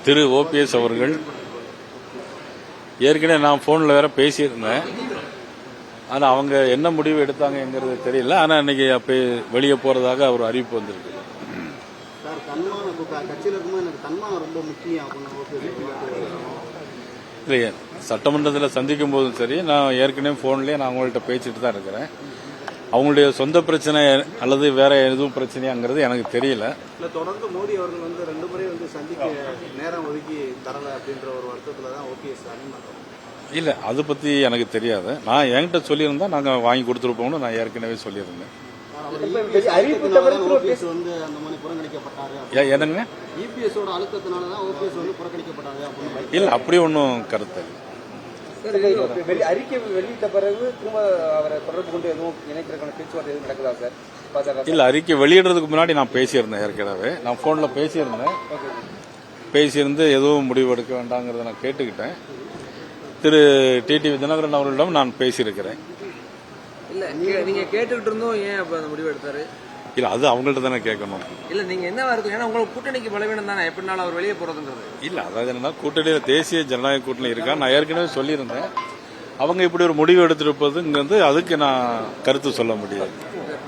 திரு OPS அவர்கள் ஏற்கனவே நான் ஃபோனில் வேற பேசியிருந்தேன். ஆனால் அவங்க என்ன முடிவு எடுத்தாங்கங்கிறது தெரியல. ஆனால் இன்னைக்கு அப்போ வெளியே போகிறதாக ஒரு அறிவிப்பு வந்திருக்கு. சார், கட்சியில் இருக்கும்போது எனக்கு தன்மானம் ரொம்ப முக்கியம் இல்லையே, சட்டமன்றத்தில் சந்திக்கும் போதும் சரி, நான் ஏற்கனவே ஃபோன்லேயே நான் அவங்கள்ட்ட பேசிட்டு தான் இருக்கிறேன். அவங்களுடைய சொந்த பிரச்சனை அல்லது வேற எதுவும் பிரச்சனையாங்கிறது எனக்கு தெரியல. தொடர்ந்து மோடி அவர்கள் வந்து 2 முறை சந்திக்க நேரம் ஒதுக்கி தரல அப்படின்ற ஒரு வருத்தத்தில் தான் ஓபிஎஸ் இல்லை, அதை பற்றி எனக்கு தெரியாது. நான் என்கிட்ட சொல்லியிருந்தா நாங்கள் வாங்கி கொடுத்துருப்போம்னு நான் ஏற்கனவே சொல்லியிருந்தேன். என்னங்க, இல்லை அப்படி ஒன்றும் கருத்து அறிக்கை வெளியிட்ட பிறகு திரும்ப அவரை தொடர்பு கொண்டு எதுவும் இணைக்கிறதுக்கான பேச்சுவார்த்தை எதுவும் நடக்குதா சார்? இல்லை, அறிக்கை வெளியிடுறதுக்கு முன்னாடி நான் பேசியிருந்தேன். ஏற்கனவே நான் ஃபோனில் பேசியிருந்து எதுவும் முடிவு எடுக்க வேண்டாங்கிறத நான் கேட்டுக்கிட்டேன். திரு டிடிவி தினகரன் அவர்களிடம் நான் பேசியிருக்கிறேன். இல்ல நீங்க கேட்டுக்கிட்டு இருந்தோம், ஏன் அப்ப அந்த முடிவு எடுத்தாரு? இல்ல, அது அவங்கள்ட்ட தானே கேட்கணும். இல்ல நீங்க என்ன இருக்கும், ஏன்னா உங்களுக்கு கூட்டணிக்கு பலவீனம் தானே, எப்படினாலும் அவர் வெளியே போறதுன்றது. இல்ல, அதாவது என்னன்னா, கூட்டணியில தேசிய ஜனநாயக கூட்டணி இருக்கா, நான் ஏற்கனவே சொல்லியிருந்தேன். அவங்க இப்படி ஒரு முடிவு எடுத்திருப்பது அதுக்கு நான் கருத்து சொல்ல முடியாது.